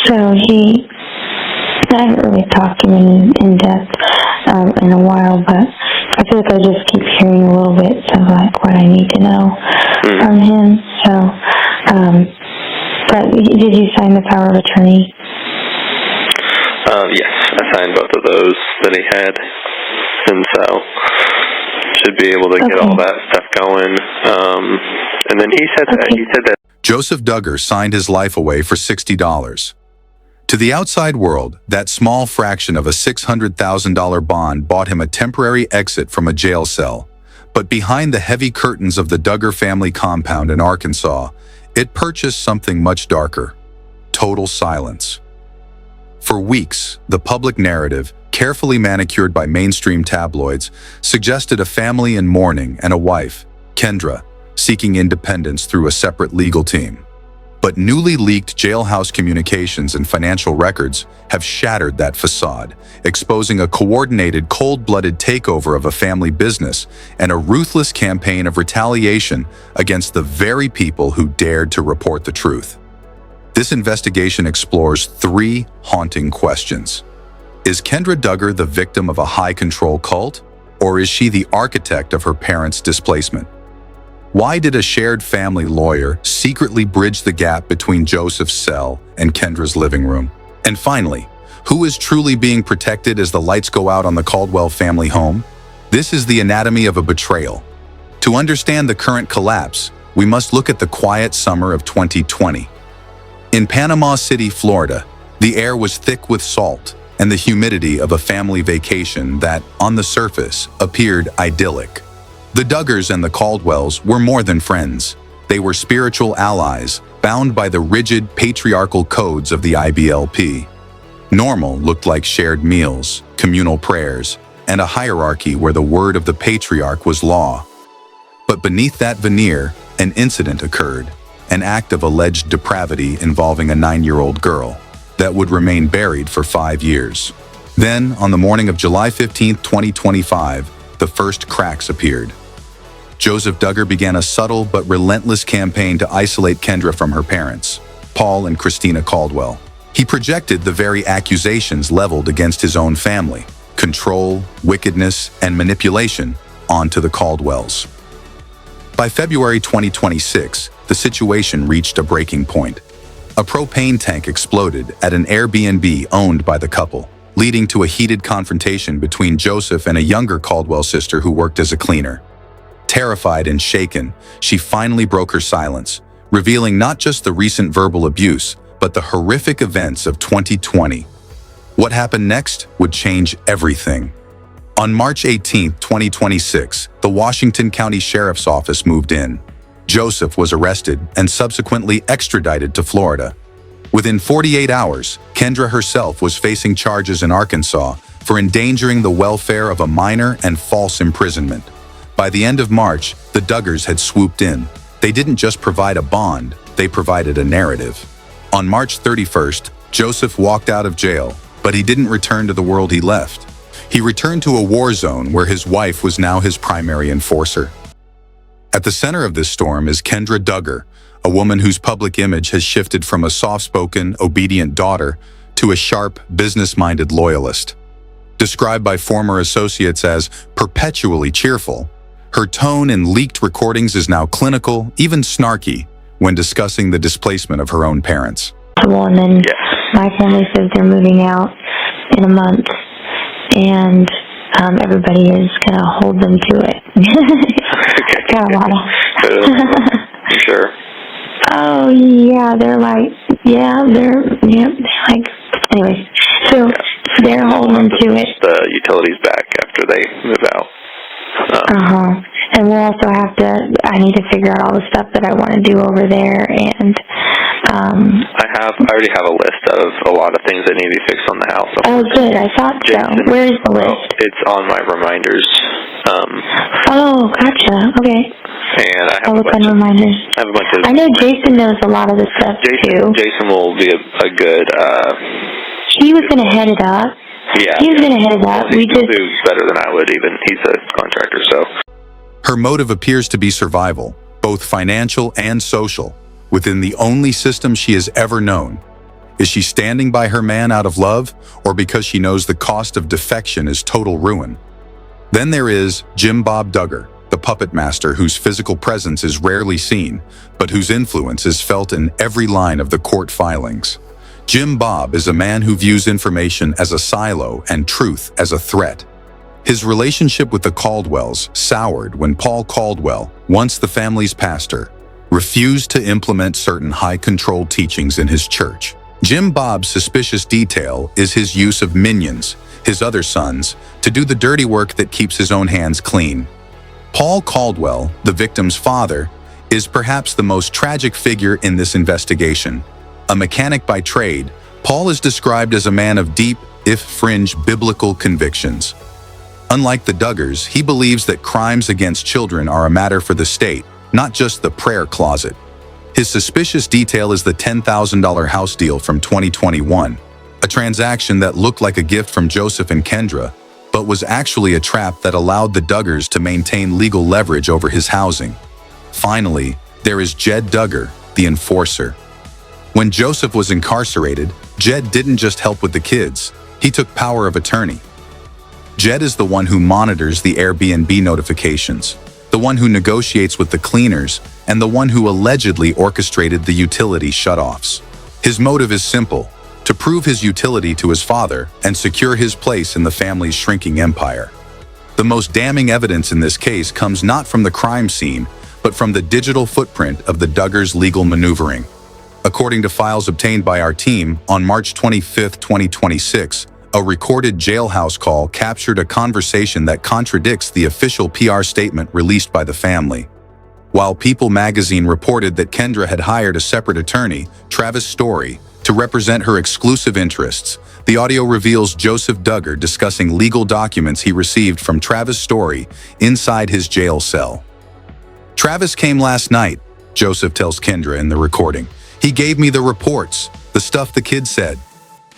So I haven't really talked to him in depth in a while, but I feel like I just keep hearing a little bit of like what I need to know from him. So, but did you sign the power of attorney? Yes, I signed both of those that he had, and so should be able to get all that stuff going. And then he said that Joseph Duggar signed his life away for $60. To the outside world, that small fraction of a $600,000 bond bought him a temporary exit from a jail cell. But behind the heavy curtains of the Duggar family compound in Arkansas, it purchased something much darker: total silence. For weeks, the public narrative, carefully manicured by mainstream tabloids, suggested a family in mourning and a wife, Kendra, seeking independence through a separate legal team. But newly leaked jailhouse communications and financial records have shattered that facade, exposing a coordinated, cold-blooded takeover of a family business and a ruthless campaign of retaliation against the very people who dared to report the truth. This investigation explores three haunting questions. Is Kendra Duggar the victim of a high-control cult, or is she the architect of her parents' displacement? Why did a shared family lawyer secretly bridge the gap between Joseph's cell and Kendra's living room? And finally, who is truly being protected as the lights go out on the Caldwell family home? This is the anatomy of a betrayal. To understand the current collapse, we must look at the quiet summer of 2020. In Panama City, Florida, the air was thick with salt and the humidity of a family vacation that, on the surface, appeared idyllic. The Duggars and the Caldwells were more than friends. They were spiritual allies, bound by the rigid patriarchal codes of the IBLP. Normal looked like shared meals, communal prayers, and a hierarchy where the word of the patriarch was law. But beneath that veneer, an incident occurred, an act of alleged depravity involving a 9-year-old girl that would remain buried for 5 years. Then, on the morning of July 15, 2025, the first cracks appeared. Joseph Duggar began a subtle but relentless campaign to isolate Kendra from her parents, Paul and Christina Caldwell. He projected the very accusations leveled against his own family: control, wickedness, and manipulation onto the Caldwells. By February 2026, the situation reached a breaking point. A propane tank exploded at an Airbnb owned by the couple, leading to a heated confrontation between Joseph and a younger Caldwell sister who worked as a cleaner. Terrified and shaken, she finally broke her silence, revealing not just the recent verbal abuse, but the horrific events of 2020. What happened next would change everything. On March 18, 2026, the Washington County Sheriff's Office moved in. Joseph was arrested and subsequently extradited to Florida. Within 48 hours, Kendra herself was facing charges in Arkansas for endangering the welfare of a minor and false imprisonment. By the end of March, the Duggars had swooped in. They didn't just provide a bond, they provided a narrative. On March 31st, Joseph walked out of jail, but he didn't return to the world he left. He returned to a war zone where his wife was now his primary enforcer. At the center of this storm is Kendra Duggar, a woman whose public image has shifted from a soft-spoken, obedient daughter to a sharp, business-minded loyalist. Described by former associates as perpetually cheerful, her tone in leaked recordings is now clinical, even snarky, when discussing the displacement of her own parents. And then my family says they're moving out in a month, and everybody is going to hold them to it. Got a lot of... Sure. Oh, yeah, they're like, anyways, so they're holding to it. The utilities back after they move out. And we'll also I need to figure out all the stuff that I want to do over there, and I already have a list of a lot of things that need to be fixed on the house. Oh, good. I thought so. Where is the list? It's on my reminders. Oh, gotcha. Okay. And I have I'll look on reminders. I know Jason knows a lot of this stuff too. Jason will be a good. He was going to head it up. Yeah. He was going to head it up. He'll do better than I would even. He's a contractor, so. Her motive appears to be survival, both financial and social, within the only system she has ever known. Is she standing by her man out of love, or because she knows the cost of defection is total ruin? Then there is Jim Bob Duggar, the puppet master whose physical presence is rarely seen, but whose influence is felt in every line of the court filings. Jim Bob is a man who views information as a silo and truth as a threat. His relationship with the Caldwells soured when Paul Caldwell, once the family's pastor, refused to implement certain high-control teachings in his church. Jim Bob's suspicious detail is his use of minions, his other sons, to do the dirty work that keeps his own hands clean. Paul Caldwell, the victim's father, is perhaps the most tragic figure in this investigation. A mechanic by trade, Paul is described as a man of deep, if fringe, biblical convictions. Unlike the Duggars, he believes that crimes against children are a matter for the state, not just the prayer closet. His suspicious detail is the $10,000 house deal from 2021, a transaction that looked like a gift from Joseph and Kendra, but was actually a trap that allowed the Duggars to maintain legal leverage over his housing. Finally, there is Jed Duggar, the enforcer. When Joseph was incarcerated, Jed didn't just help with the kids, he took power of attorney. Jed is the one who monitors the Airbnb notifications, the one who negotiates with the cleaners, and the one who allegedly orchestrated the utility shutoffs. His motive is simple: to prove his utility to his father and secure his place in the family's shrinking empire. The most damning evidence in this case comes not from the crime scene, but from the digital footprint of the Duggars' legal maneuvering. According to files obtained by our team, on March 25, 2026, a recorded jailhouse call captured a conversation that contradicts the official PR statement released by the family. While People magazine reported that Kendra had hired a separate attorney, Travis Story, to represent her exclusive interests, the audio reveals Joseph Duggar discussing legal documents he received from Travis Story inside his jail cell. "Travis came last night," Joseph tells Kendra in the recording. "He gave me the reports, the stuff the kids said."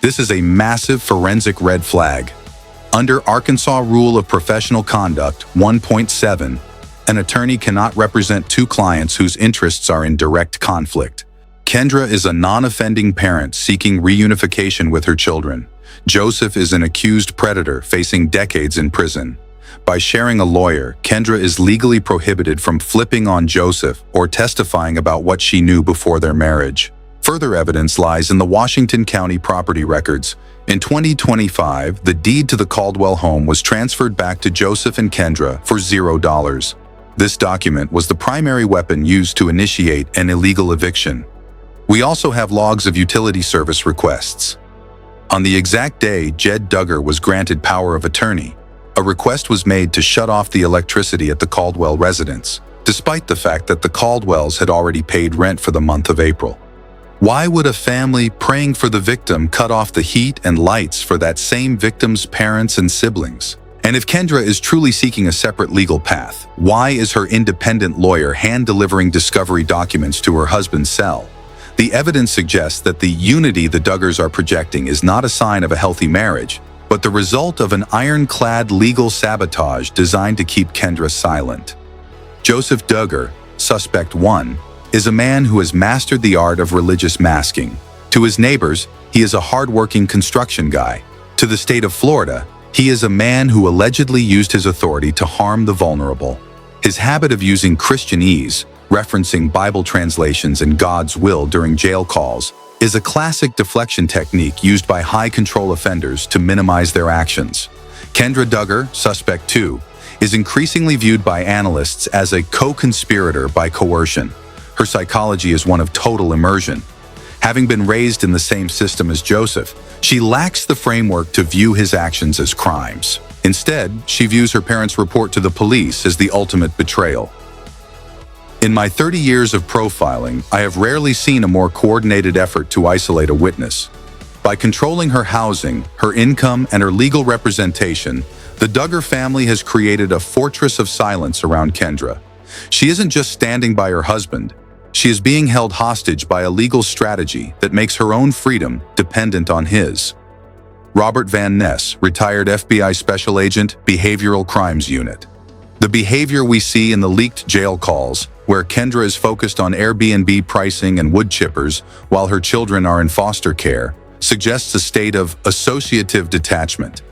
This is a massive forensic red flag. Under Arkansas Rule of Professional Conduct 1.7, an attorney cannot represent two clients whose interests are in direct conflict. Kendra is a non-offending parent seeking reunification with her children. Joseph is an accused predator facing decades in prison. By sharing a lawyer, Kendra is legally prohibited from flipping on Joseph or testifying about what she knew before their marriage. Further evidence lies in the Washington County property records. In 2025, the deed to the Caldwell home was transferred back to Joseph and Kendra for $0. This document was the primary weapon used to initiate an illegal eviction. We also have logs of utility service requests. On the exact day Jed Duggar was granted power of attorney, a request was made to shut off the electricity at the Caldwell residence, despite the fact that the Caldwells had already paid rent for the month of April. Why would a family praying for the victim cut off the heat and lights for that same victim's parents and siblings? And if Kendra is truly seeking a separate legal path, why is her independent lawyer hand-delivering discovery documents to her husband's cell? The evidence suggests that the unity the Duggars are projecting is not a sign of a healthy marriage, but the result of an ironclad legal sabotage designed to keep Kendra silent. Joseph Duggar, Suspect 1, is a man who has mastered the art of religious masking. To his neighbors, he is a hard-working construction guy. To the state of Florida, he is a man who allegedly used his authority to harm the vulnerable. His habit of using Christianese, referencing Bible translations and God's will during jail calls, is a classic deflection technique used by high-control offenders to minimize their actions. Kendra Duggar, Suspect 2, is increasingly viewed by analysts as a co-conspirator by coercion. Her psychology is one of total immersion. Having been raised in the same system as Joseph, she lacks the framework to view his actions as crimes. Instead, she views her parents' report to the police as the ultimate betrayal. In my 30 years of profiling, I have rarely seen a more coordinated effort to isolate a witness. By controlling her housing, her income, and her legal representation, the Duggar family has created a fortress of silence around Kendra. She isn't just standing by her husband. She is being held hostage by a legal strategy that makes her own freedom dependent on his. Robert Van Ness, retired FBI Special Agent, Behavioral Crimes Unit. The behavior we see in the leaked jail calls, where Kendra is focused on Airbnb pricing and wood chippers while her children are in foster care, suggests a state of associative detachment.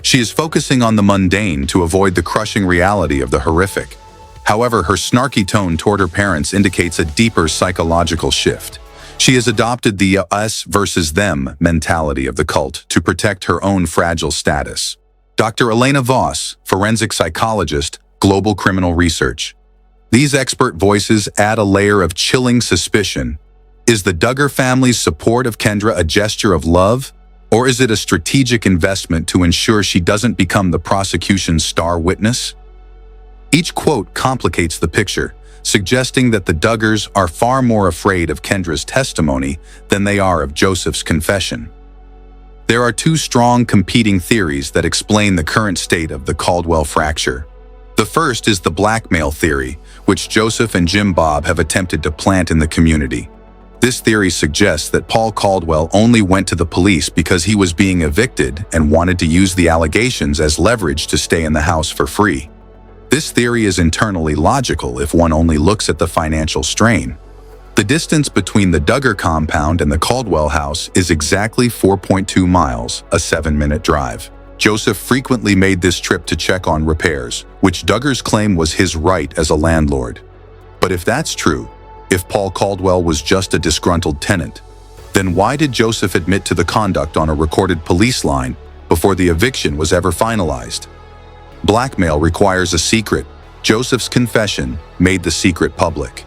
She is focusing on the mundane to avoid the crushing reality of the horrific. However, her snarky tone toward her parents indicates a deeper psychological shift. She has adopted the us versus them mentality of the cult to protect her own fragile status. Dr. Elena Voss, forensic psychologist, Global Criminal Research. These expert voices add a layer of chilling suspicion. Is the Duggar family's support of Kendra a gesture of love, or is it a strategic investment to ensure she doesn't become the prosecution's star witness? Each quote complicates the picture, suggesting that the Duggars are far more afraid of Kendra's testimony than they are of Joseph's confession. There are two strong competing theories that explain the current state of the Caldwell fracture. The first is the blackmail theory, which Joseph and Jim Bob have attempted to plant in the community. This theory suggests that Paul Caldwell only went to the police because he was being evicted and wanted to use the allegations as leverage to stay in the house for free. This theory is internally logical if one only looks at the financial strain. The distance between the Duggar compound and the Caldwell house is exactly 4.2 miles, a 7-minute drive. Joseph frequently made this trip to check on repairs, which Duggar's claim was his right as a landlord. But if that's true, if Paul Caldwell was just a disgruntled tenant, then why did Joseph admit to the conduct on a recorded police line before the eviction was ever finalized? Blackmail requires a secret. Joseph's confession made the secret public.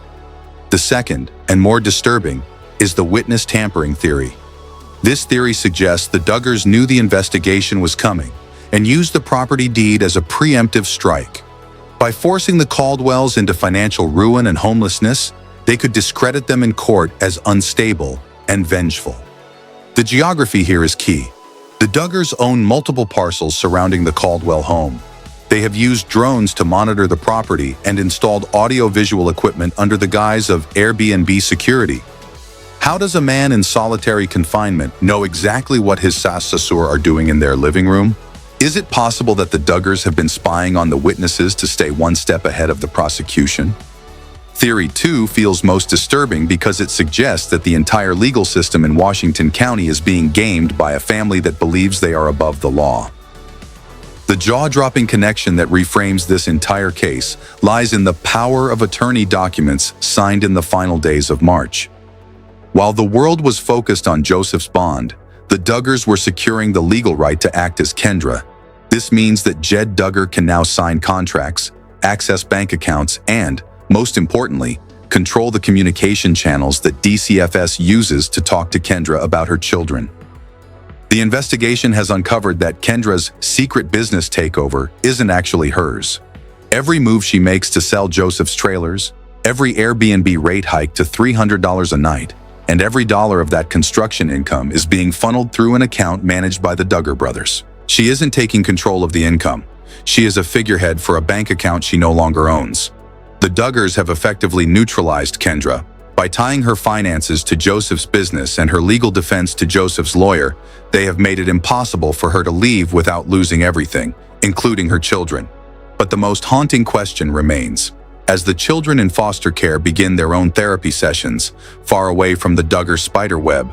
The second, and more disturbing, is the witness tampering theory. This theory suggests the Duggars knew the investigation was coming and used the property deed as a preemptive strike. By forcing the Caldwells into financial ruin and homelessness, they could discredit them in court as unstable and vengeful. The geography here is key. The Duggars own multiple parcels surrounding the Caldwell home. They have used drones to monitor the property and installed audio-visual equipment under the guise of Airbnb security. How does a man in solitary confinement know exactly what his sas-sasur are doing in their living room? Is it possible that the Duggars have been spying on the witnesses to stay one step ahead of the prosecution? Theory 2 feels most disturbing because it suggests that the entire legal system in Washington County is being gamed by a family that believes they are above the law. The jaw-dropping connection that reframes this entire case lies in the power of attorney documents signed in the final days of March. While the world was focused on Joseph's bond, the Duggars were securing the legal right to act as Kendra. This means that Jed Duggar can now sign contracts, access bank accounts, and, most importantly, control the communication channels that DCFS uses to talk to Kendra about her children. The investigation has uncovered that Kendra's secret business takeover isn't actually hers. Every move she makes to sell Joseph's trailers, every Airbnb rate hike to $300 a night, and every dollar of that construction income is being funneled through an account managed by the Duggar brothers. She isn't taking control of the income. She is a figurehead for a bank account she no longer owns. The Duggars have effectively neutralized Kendra. By tying her finances to Joseph's business and her legal defense to Joseph's lawyer, they have made it impossible for her to leave without losing everything, including her children. But the most haunting question remains. As the children in foster care begin their own therapy sessions, far away from the Duggar spider web,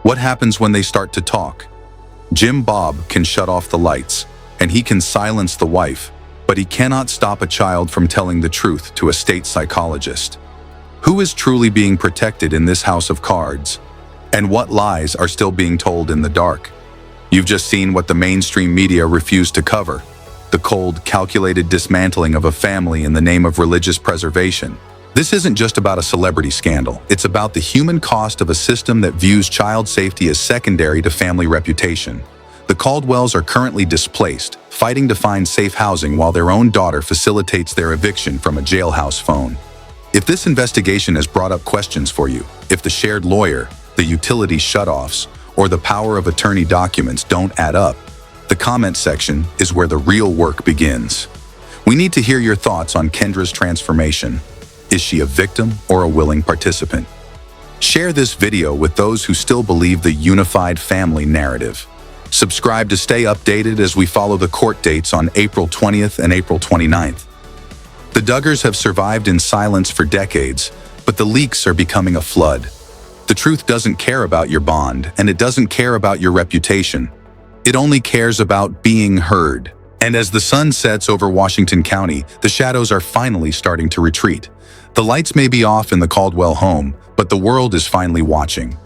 what happens when they start to talk? Jim Bob can shut off the lights, and he can silence the wife, but he cannot stop a child from telling the truth to a state psychologist. Who is truly being protected in this house of cards? And what lies are still being told in the dark? You've just seen what the mainstream media refused to cover. The cold, calculated dismantling of a family in the name of religious preservation. This isn't just about a celebrity scandal. It's about the human cost of a system that views child safety as secondary to family reputation. The Caldwells are currently displaced, fighting to find safe housing while their own daughter facilitates their eviction from a jailhouse phone. If this investigation has brought up questions for you, if the shared lawyer, the utility shutoffs, or the power of attorney documents don't add up, the comment section is where the real work begins. We need to hear your thoughts on Kendra's transformation. Is she a victim or a willing participant? Share this video with those who still believe the unified family narrative. Subscribe to stay updated as we follow the court dates on April 20th and April 29th. The Duggars have survived in silence for decades, but the leaks are becoming a flood. The truth doesn't care about your bond, and it doesn't care about your reputation. It only cares about being heard. And as the sun sets over Washington County, the shadows are finally starting to retreat. The lights may be off in the Caldwell home, but the world is finally watching.